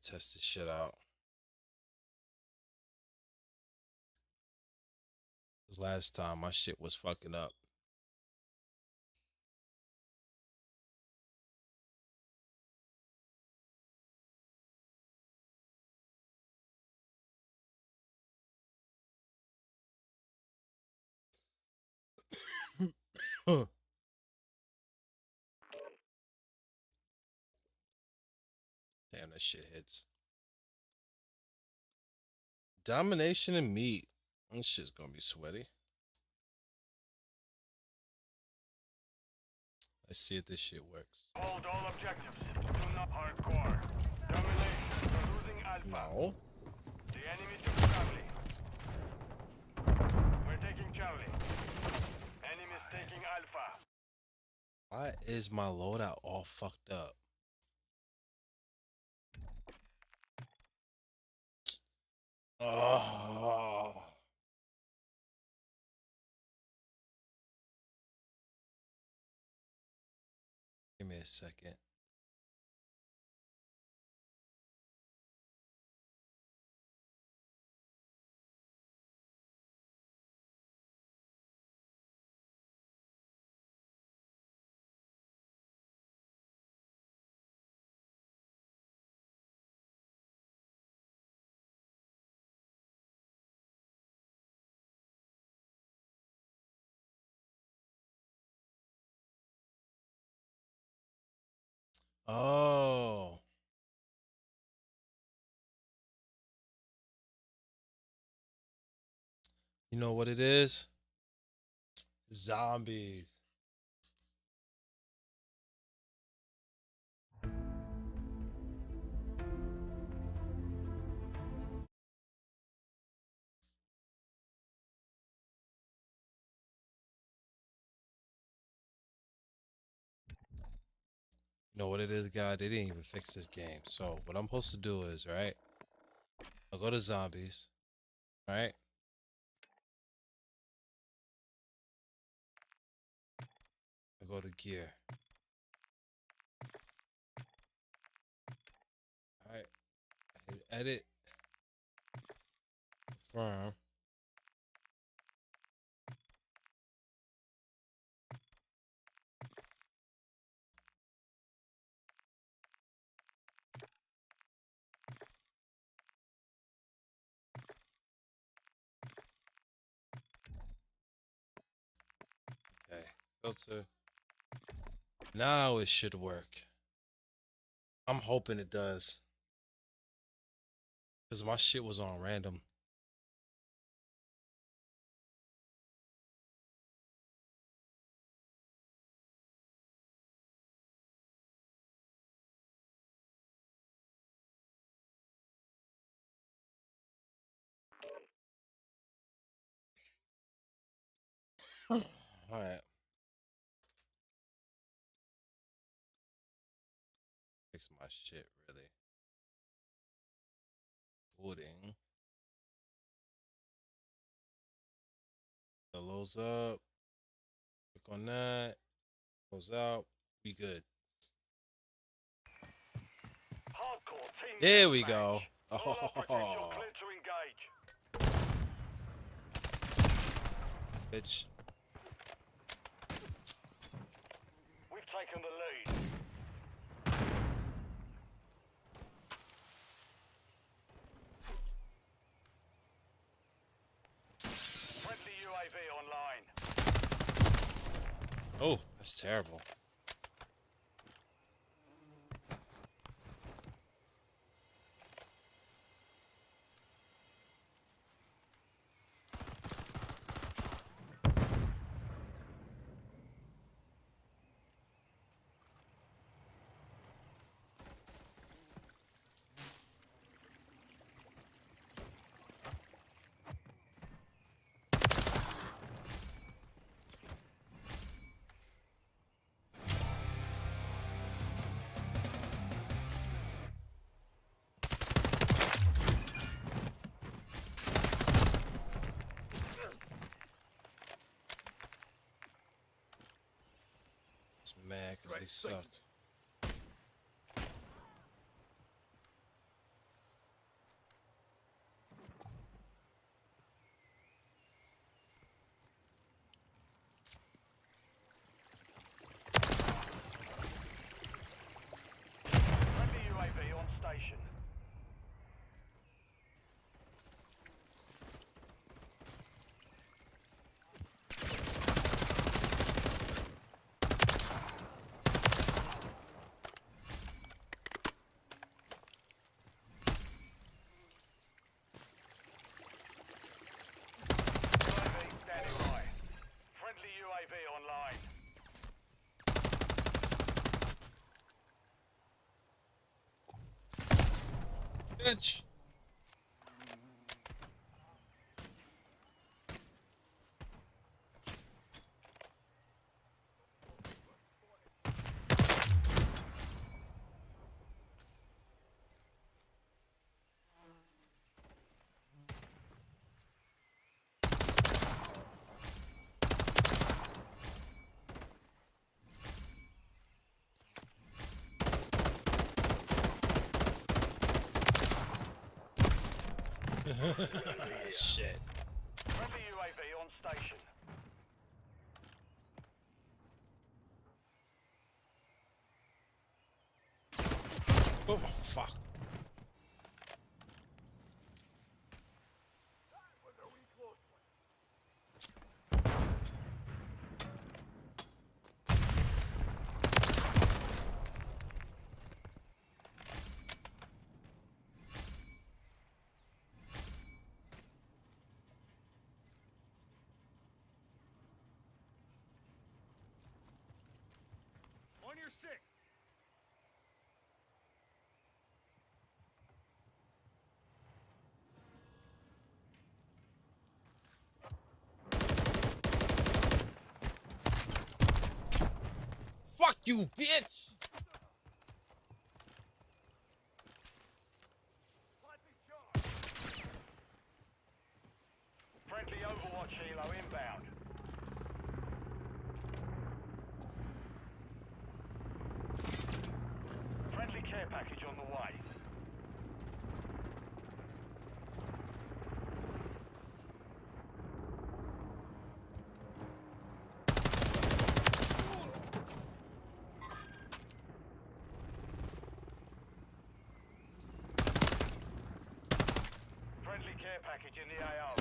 A: test this shit out. Cause last time my shit was fucking up. Damn, that shit hits. Domination and meat. This shit's gonna be sweaty. Let's see if this shit works.
C: Hold all objectives. Do not hardcore. Domination. We're losing Alpha.
A: No.
C: The enemy took Charlie. We're taking Charlie. Enemy's taking Alpha.
A: Why is my loadout all fucked up? Oh. Give me a second. Oh. You know what it is? Zombies. You know what it is, guy? They didn't even fix this game. So what I'm supposed to do is, right? I'll go to zombies. Right? I'll go to gear. Alright. Hit edit. Confirm. Okay. Filter. Now it should work. I'm hoping it does. Because my shit was on random. Alright. Fix my shit, really. Loading. Loads up. Click on that. Close out. We good.
C: Hardcore team.
A: There we go.
C: All operatives, you're clear to engage.
A: Bitch.
C: We've taken the lead. Friendly UAV online.
A: Oh, that's terrible. It's mad because they suck. bitch. Shit.
C: Friendly UAV on station.
A: Oh, fuck.
C: On your six.
A: Fuck you, bitch.
C: Friendly Overwatch helo inbound. Friendly care package on the way. Friendly care package in the AO.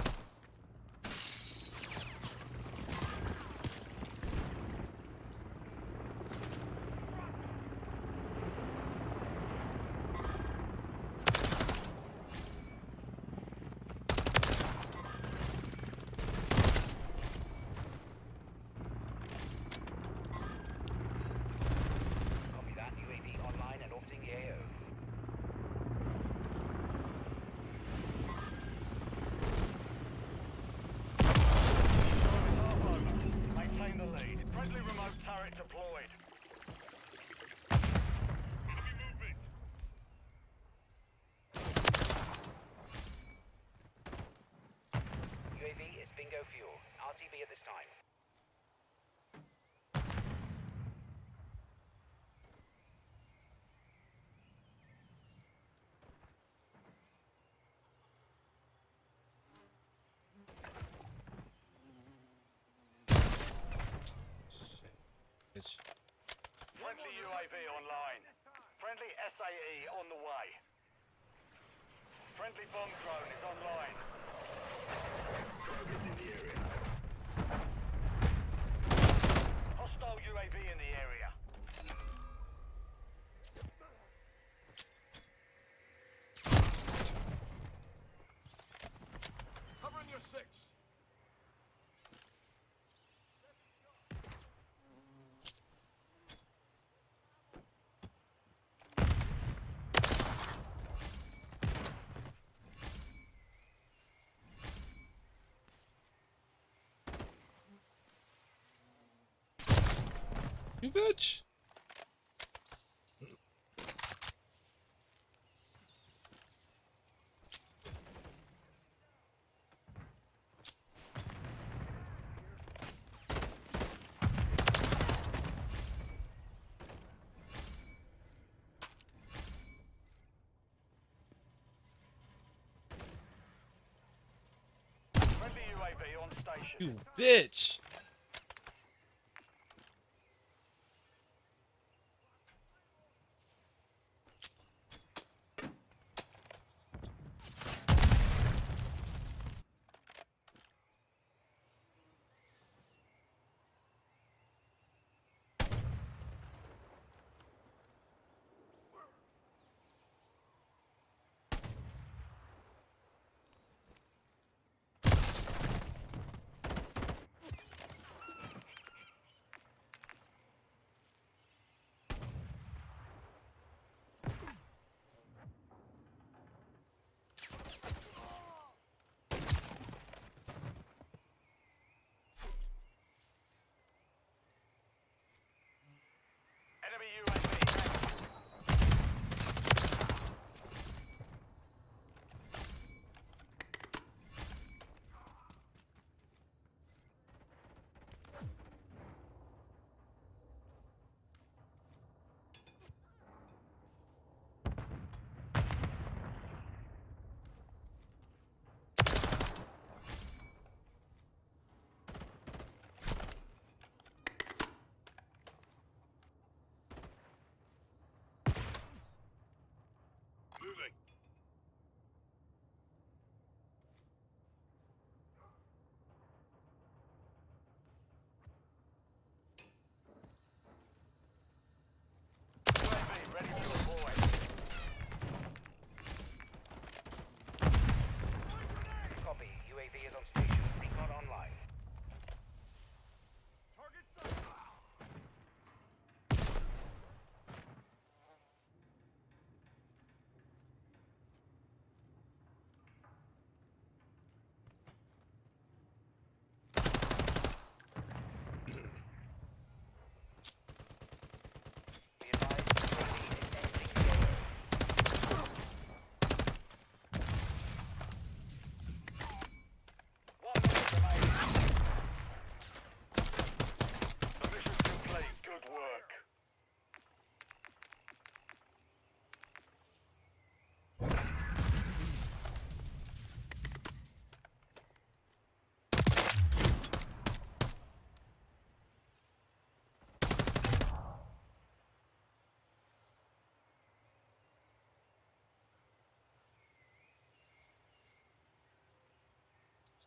D: Copy that. UAV online and orbiting the AO.
C: Half over. Maintain the lead. Friendly remote turret deployed. Enemy movement.
D: UAV is bingo fuel. RTB at this time.
A: Shit. Bitch.
C: Friendly UAV online. Friendly SAE on the way. Friendly bomb drone is online. Target in the area. Hostile UAV in the area. Covering your six.
A: You bitch.
C: Friendly UAV on station.
A: You bitch.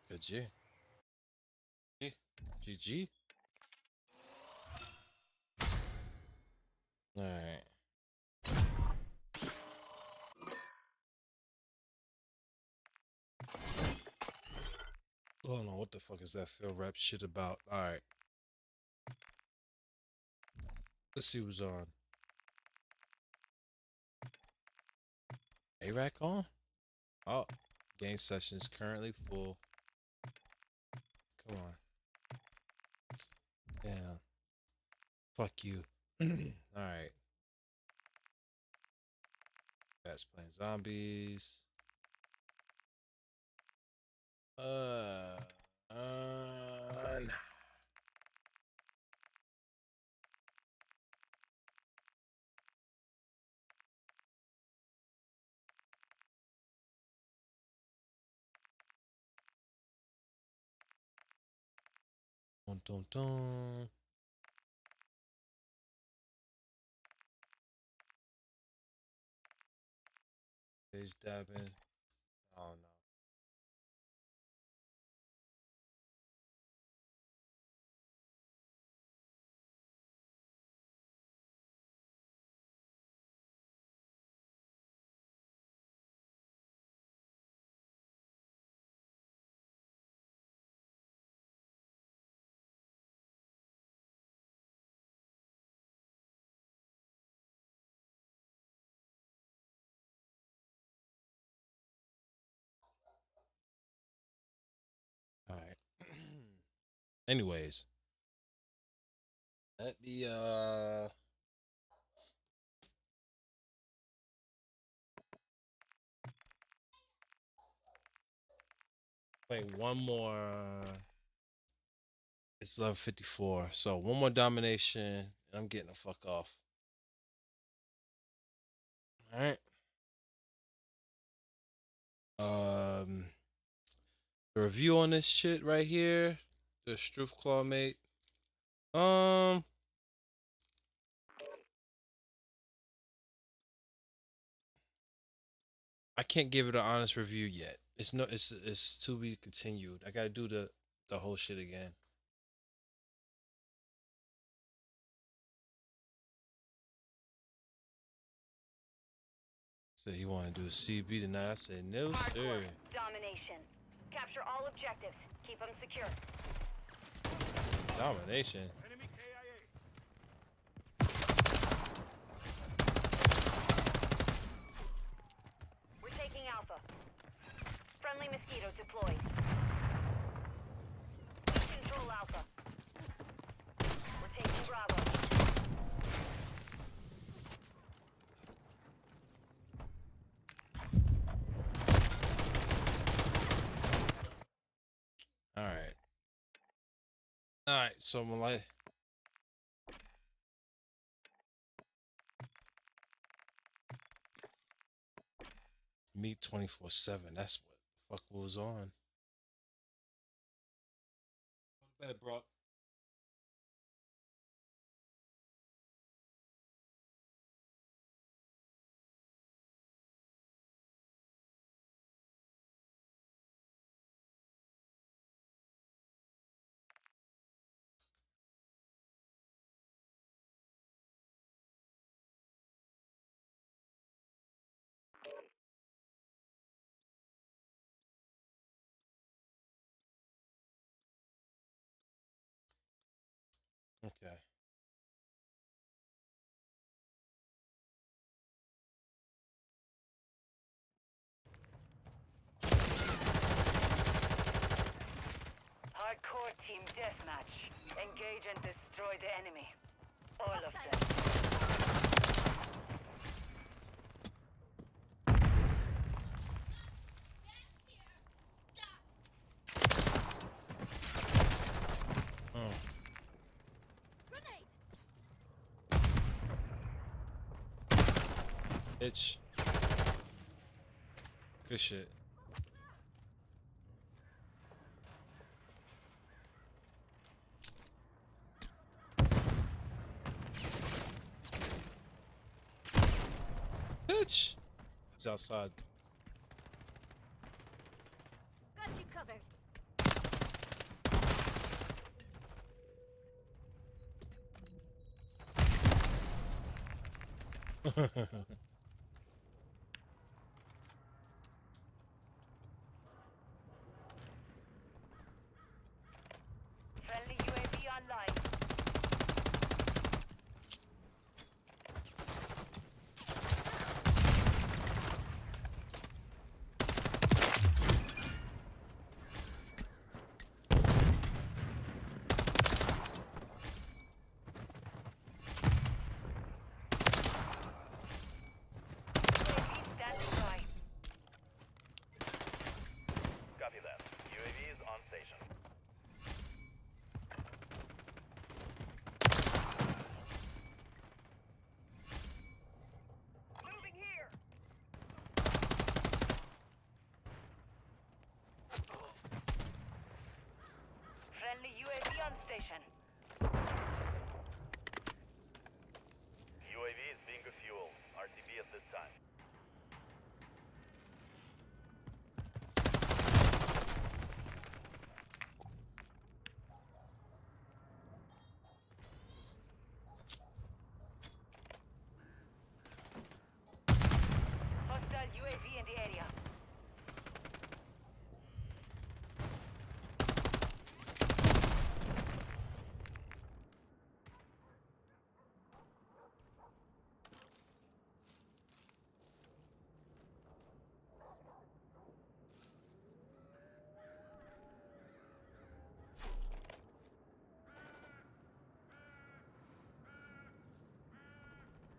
A: Good G. GG. All right. Hold on, what the fuck is that field rap shit about? All right. Let's see who's on. A-Rack on? Oh, game session is currently full. Come on. Yeah. Fuck you. Alright. That's playing zombies. Nah. Dun, dun, dun. Stage dabbing. Oh no. Alright. Anyways. Let me play one more. It's 11:54. So one more domination and I'm getting the fuck off. Alright. The review on this shit right here. The Clawmate. I can't give it an honest review yet. It's to be continued. I gotta do the whole shit again. So he wanna do a CB tonight. I said no, sir.
E: Domination. Capture all objectives. Keep them secure.
A: Domination.
C: Enemy KIA.
E: We're taking Alpha. Friendly mosquito deployed. Control Alpha. We're taking Bravo.
A: Alright. Alright, so I'm like Meet 24/7. That's what the fuck was on. Go to bed, bro. Okay.
E: Hardcore team deathmatch. Engage and destroy the enemy. All of them.
A: Bitch. Good shit. Bitch. He's outside.
E: Got you covered. Friendly UAV online. UAV standing by.
C: Copy that. UAV is on station.
E: Moving here. Friendly UAV on station.
C: UAV is being fueled. RTB at this time.
E: Hostile UAV in the area.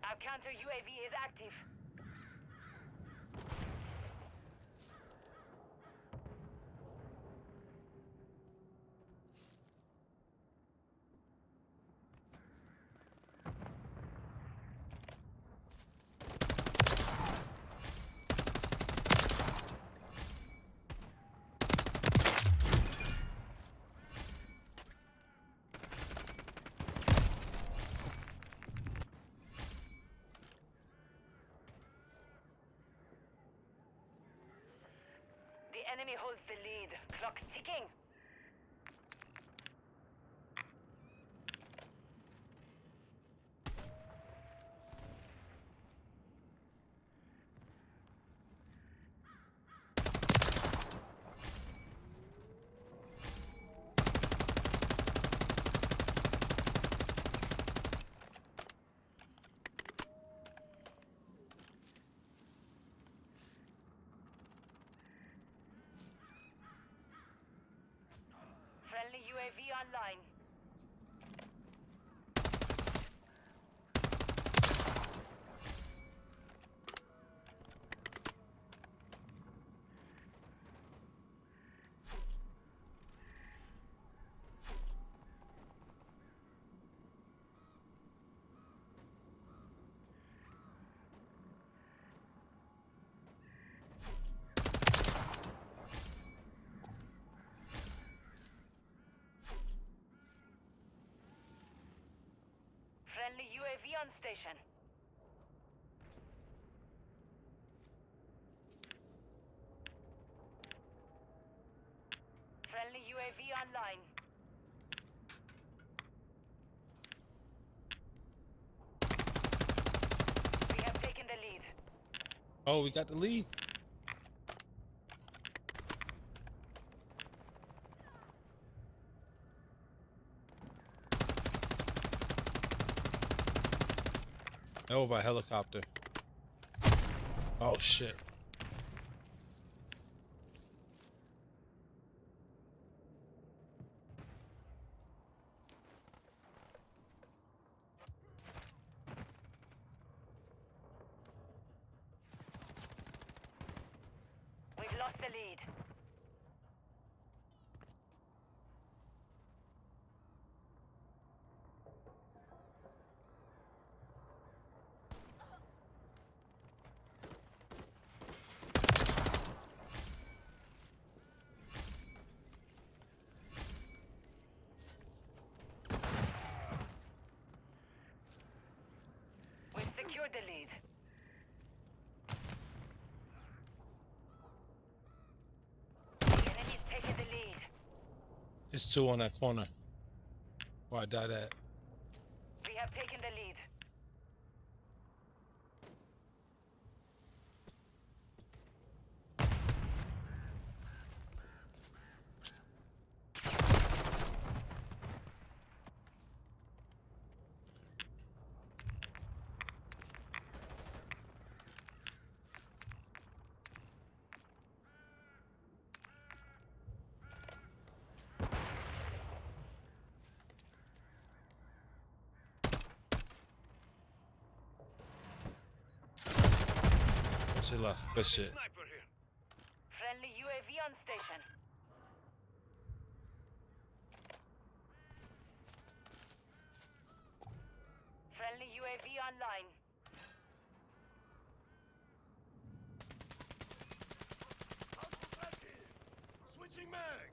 E: Our counter UAV is active. The enemy holds the lead. Clock's ticking. Friendly UAV online. Friendly UAV on station. Friendly UAV online. We have taken the lead.
A: Oh, we got the lead. Over a helicopter. Oh shit.
E: We've lost the lead. We've secured the lead. The enemy's taken the lead.
A: There's two on that corner. Where I died at.
E: We have taken the lead.
A: To the left. Good shit.
C: Sniper here.
E: Friendly UAV on station. Friendly UAV online.
C: Switching mags.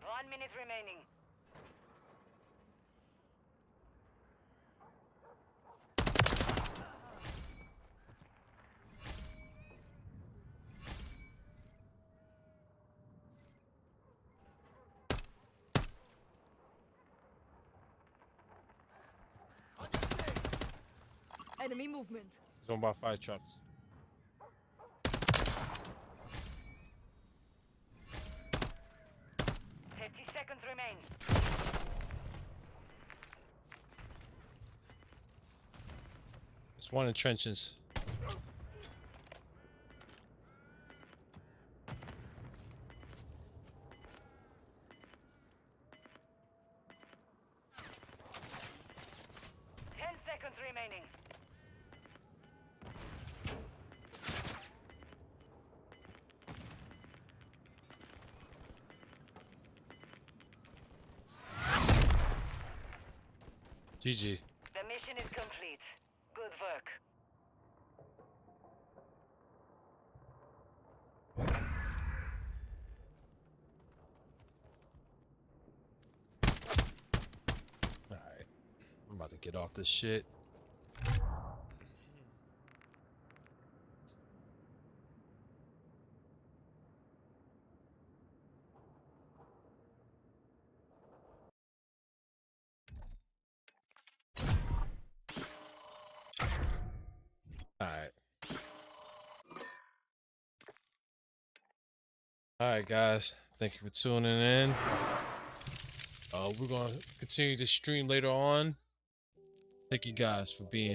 E: One minute remaining.
F: Enemy movement.
A: He's on by fire trucks.
E: Seconds remain.
A: It's one in trenches.
E: Seconds remaining.
A: GG.
E: The mission is complete. Good work.
A: Alright. I'm about to get off this shit. Alright. Alright, guys. Thank you for tuning in. We're going to continue to stream later on. Thank you guys for being